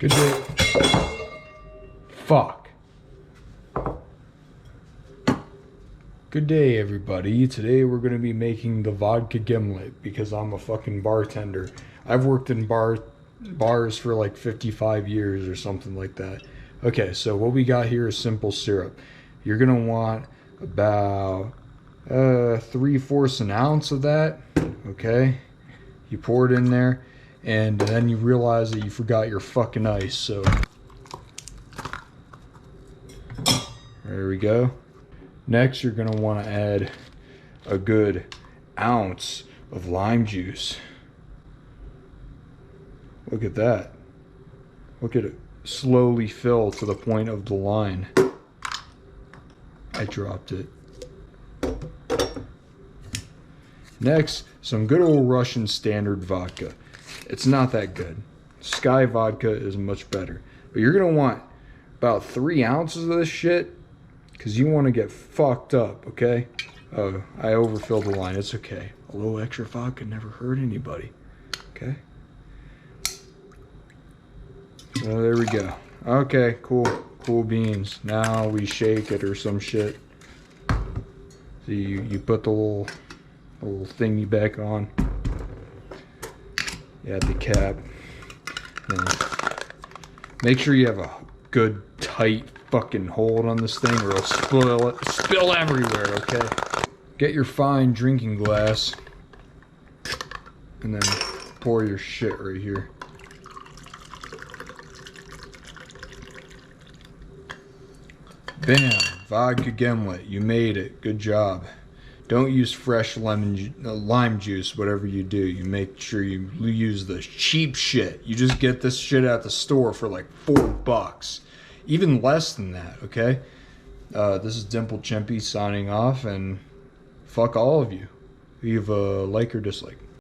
Good day. Fuck. Good day, everybody. Today we're going to be making the vodka gimlet because I'm a fucking bartender. I've worked in bars for like 55 years or something like that. Okay, so what we got here is simple syrup. You're going to want about 3/4 an ounce of that. Okay, you pour it in there and then you realize that you forgot your fucking ice, so there we go. Next, you're going to want to add a good ounce of lime juice. Look at that. Look at it slowly fill to the point of the line. I dropped it. Next, some good old Russian standard vodka. It's not that good. Sky vodka is much better. But you're going to want about 3 ounces of this shit because you want to get fucked up, okay? Oh, I overfilled the line. It's okay. A little extra vodka never hurt anybody, okay? So there we go. Okay, cool. Cool beans. Now we shake it or some shit. So you put the little thingy back on. You add the cap. And make sure you have a good tight fucking hold on this thing or it'll spill everywhere, okay? Get your fine drinking glass and then pour your shit right here. Bam, vodka gimlet, you made it, good job. Don't use fresh lime juice, whatever you do. You make sure you use the cheap shit. You just get this shit at the store for like $4. Even less than that, okay? This is Dimple Chimpy signing off, and fuck all of you. Leave a like or dislike.